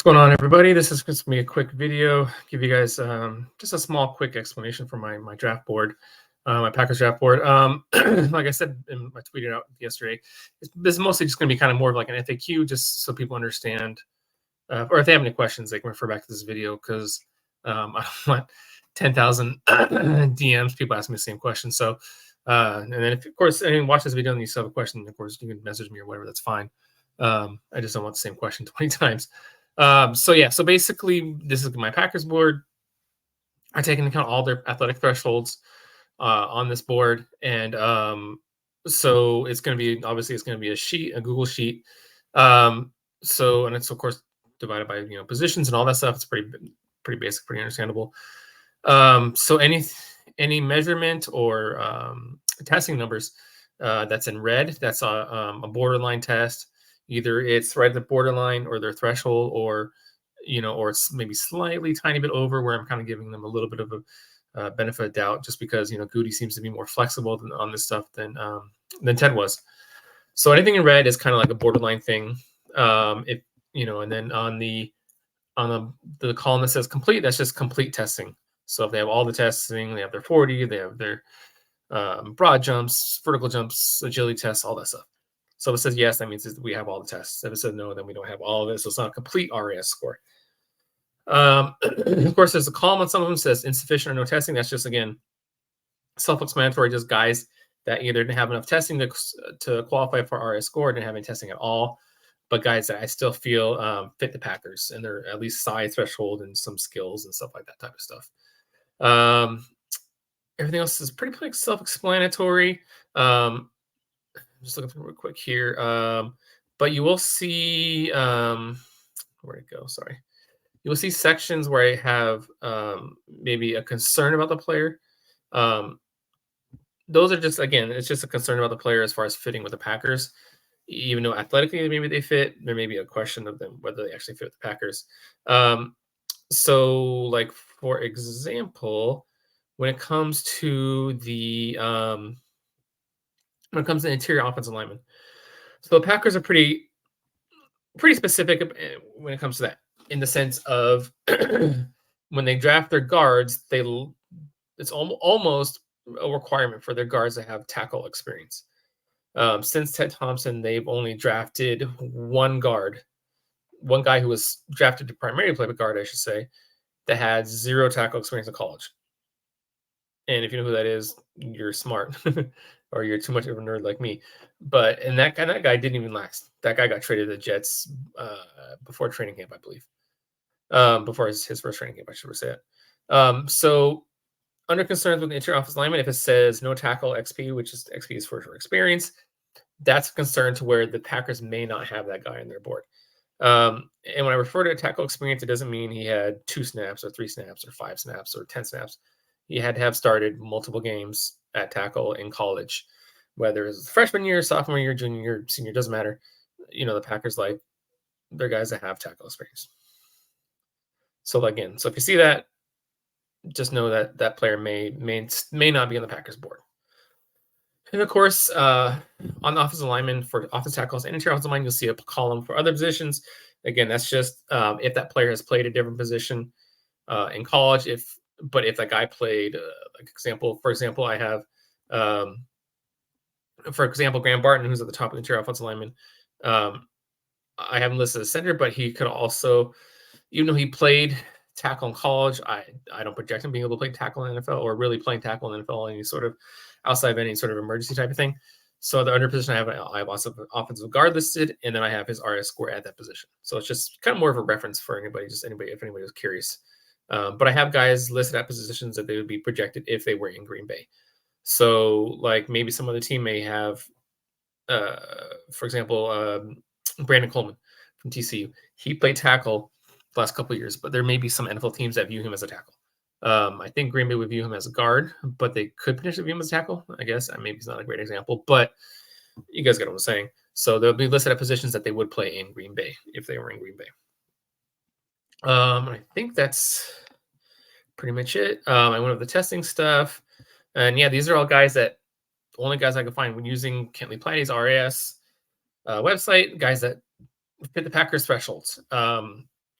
going on, everybody? This is just gonna be a quick video. Give you guys just a small, quick explanation for my draft board, my Packers draft board. Like I said in my tweeted out yesterday, this is mostly just going to be kind of more of like an FAQ, just so people understand, or if they have any questions, they can refer back to this video because I don't want 10,000 DMs people asking me the same question. So, and then if of course anyone watch this video and you still have a question, of course you can message me or whatever. That's fine. I just don't want the same question 20 times. So basically this is my Packers board. I take into account all their athletic thresholds on this board. And so it's going to be, obviously it's going to be a Google sheet. And it's of course divided by, positions and all that stuff. It's pretty basic, pretty understandable. So any measurement or testing numbers that's in red, that's a borderline test. Either it's right at the borderline or their threshold, or or it's maybe slightly tiny bit over, where I'm kind of giving them a little bit of a benefit of doubt, just because Goody seems to be more flexible on this stuff than Ted was. So anything in red is kind of like a borderline thing. And then on the column that says complete, that's just complete testing. So if they have all the testing, they have their 40, they have their broad jumps, vertical jumps, agility tests, all that stuff. So if it says yes, that means we have all the tests. If it says no, then we don't have all of it. So it's not a complete RAS score. Of course, there's a column on some of them that says insufficient or no testing. That's just, again, self-explanatory, just guys that either didn't have enough testing to qualify for RAS score, didn't have any testing at all, but guys that I still feel fit the Packers and they're at least size threshold and some skills and stuff like that type of stuff. Everything else is pretty self-explanatory. Just looking through real quick here. But you will see, where'd it go? Sorry. You will see sections where I have maybe a concern about the player. Those are just, again, it's just a concern about the player as far as fitting with the Packers. Even though athletically maybe they fit, there may be a question of them whether they actually fit with the Packers. So, like, for example, when it comes to the interior offensive linemen, so the Packers are pretty specific when it comes to that, in the sense of when they draft their guards, it's almost a requirement for their guards to have tackle experience. Since Ted Thompson, they've only drafted one guy who was drafted to primarily play with guard, I should say, that had zero tackle experience in college. And if you know who that is, you're smart, or you're too much of a nerd like me. And that guy didn't even last. That guy got traded to the Jets before training camp, I believe. Before his first training camp, I should say it. So under concerns with the interior offensive lineman, if it says no tackle XP, which is XP is for experience, that's a concern to where the Packers may not have that guy on their board. And when I refer to tackle experience, it doesn't mean he had 2 snaps or 3 snaps or 5 snaps or 10 snaps. He had to have started multiple games at tackle in college, whether it's freshman year, sophomore year, junior year, senior, doesn't matter. The Packers like their guys that have tackle experience. So again, if you see that, just know that that player may not be on the Packers board. And of course, on the offensive lineman for offensive tackles and interior offensive line, you'll see a column for other positions. Again, that's just if that player has played a different position in college. If that guy played, for example, I have, Graham Barton, who's at the top of the interior offensive lineman. I have him listed as center, but he could also, even though he played tackle in college, I don't project him being able to play tackle in the NFL, or really playing tackle in the NFL, any sort of outside of any sort of emergency type of thing. So the under position, I have also offensive guard listed, and then I have his RS score at that position. So it's just kind of more of a reference for anybody, if anybody was curious. But I have guys listed at positions that they would be projected if they were in Green Bay. So like maybe some other team may have, for example, Brandon Coleman from TCU. He played tackle the last couple of years, but there may be some NFL teams that view him as a tackle. I think Green Bay would view him as a guard, but they could potentially view him as a tackle, I guess. Maybe it's not a great example, but you guys get what I'm saying. So they'll be listed at positions that they would play in Green Bay if they were in Green Bay. I think that's pretty much it. I went over the testing stuff, and yeah, these are all guys only guys I could find when using Kentley Platty's RAS website, guys that fit the Packers thresholds.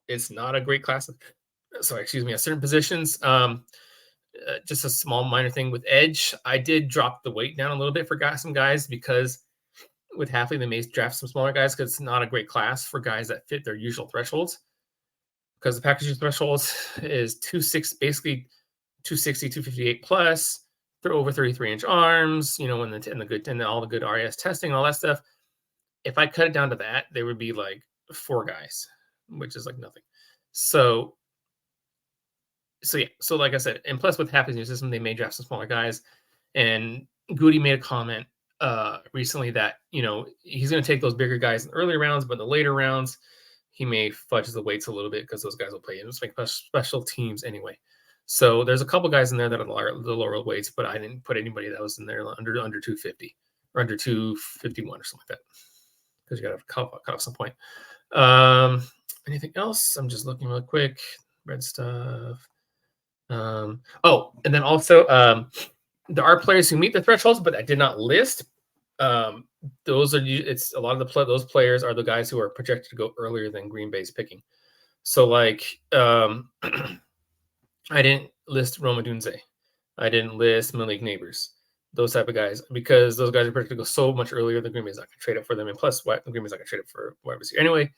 It's not a great class. Sorry, excuse me. At certain positions, just a small minor thing with edge. I did drop the weight down a little bit for some guys because with Hafley they may draft some smaller guys because it's not a great class for guys that fit their usual thresholds. Because the package thresholds is 260, basically 260, 258 plus. They're over 33-inch arms, you know, and all the good RAS testing and all that stuff. If I cut it down to that, they would be like 4 guys, which is like nothing. So yeah. So like I said, and plus with Hafley's new system, they may draft some smaller guys. And Goody made a comment recently that, you know, he's going to take those bigger guys in the early rounds, but in the later rounds, he may fudge the weights a little bit because those guys will play in special teams anyway. So there's a couple guys in there that are the lower weights, but I didn't put anybody that was in there under 250 or under 251 or something like that because you got to cut off some point. Anything else? I'm just looking real quick. Red stuff. Oh, and then also there are players who meet the thresholds, but I did not list. Those are it's a lot of those players are the guys who are projected to go earlier than Green Bay's picking. So like I didn't list Rome Odunze. I didn't list Malik Neighbors. Those type of guys, because those guys are projected to go so much earlier than Green Bay's not going to trade up for them. And plus, Green Bay's not going to trade up for wide receiver anyway.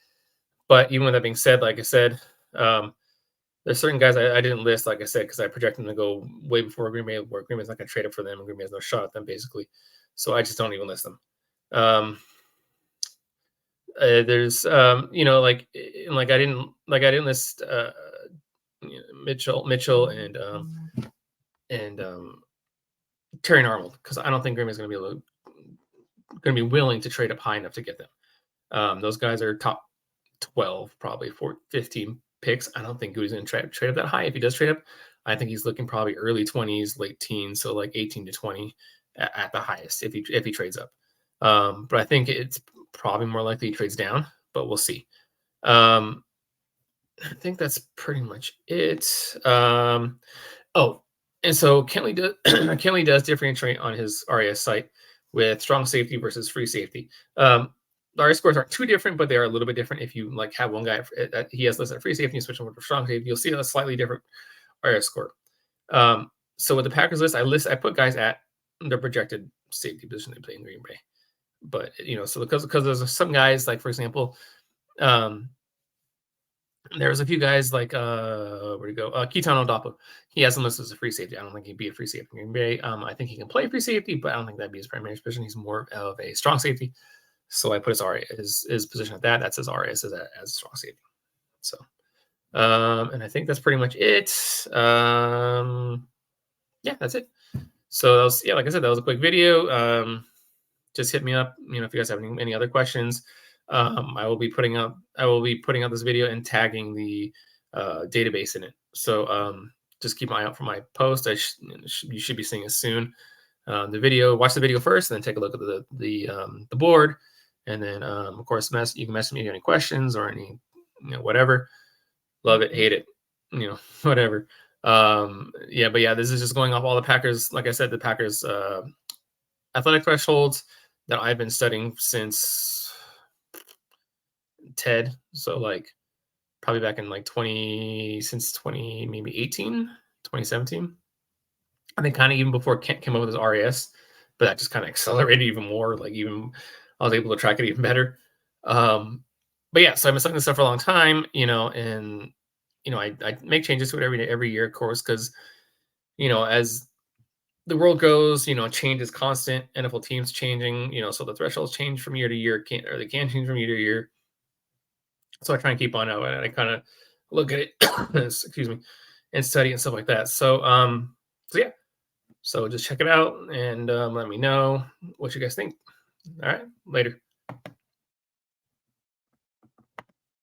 But even with that being said, like I said, there's certain guys I didn't list, like I said, because I projected them to go way before Green Bay, where Green Bay's not going to trade up for them, and Green Bay has no shot at them, basically. So I just don't even list them. There's, you know, like I didn't list Mitchell and Terry Arnold because I don't think Green Bay's going to be willing to trade up high enough to get them. Those guys are top 12, probably 15 picks. I don't think Goody's going to trade up that high. If he does trade up, I think he's looking probably early 20s, late teens, so like 18 to 20 at the highest if he trades up. But I think it's probably more likely he trades down, but we'll see. I think that's pretty much it. Oh, and so Kentley does differentiate on his RAS site with strong safety versus free safety. The RAS scores aren't too different, but they are a little bit different. If you like have one guy that he has listed at free safety and switch over to strong safety, you'll see a slightly different RAS score. So with the Packers list, I put guys at their projected safety position they play in Green Bay. But you know, so because there's some guys like, for example, there's a few guys like where'd he go? Keaton Odapo. He has him listed as a free safety. I don't think he'd be a free safety in Green Bay. I think he can play free safety, but I don't think that'd be his primary position. He's more of a strong safety. So I put his position at that. That's his RAS as strong safety. So and I think that's pretty much it. Yeah, that's it. So that was, yeah, like I said, that was a quick video. Just hit me up, you know, if you guys have any other questions. I will be putting out this video and tagging the database in it. So just keep an eye out for my post. You should be seeing it soon. Watch the video first, and then take a look at the board, and then of course you can message me if you have any questions or any, you know, whatever. Love it, hate it, you know, whatever. Yeah, but yeah, this is just going off all the Packers. Like I said, the Packers athletic thresholds that I've been studying since TED. So like probably back in like maybe 2017. I think kind of even before Kent came up with his RAS, but that just kind of accelerated even more. Like even I was able to track it even better. But yeah, so I've been studying this stuff for a long time, you know, and you know, I make changes to it every year, of course, because you know, as the world goes, you know, change is constant. NFL teams changing, you know, so the thresholds change from year to year, they can change from year to year. So I try and keep on out, and I kind of look at it, excuse me, and study and stuff like that. So, so yeah, so just check it out and let me know what you guys think. All right, later.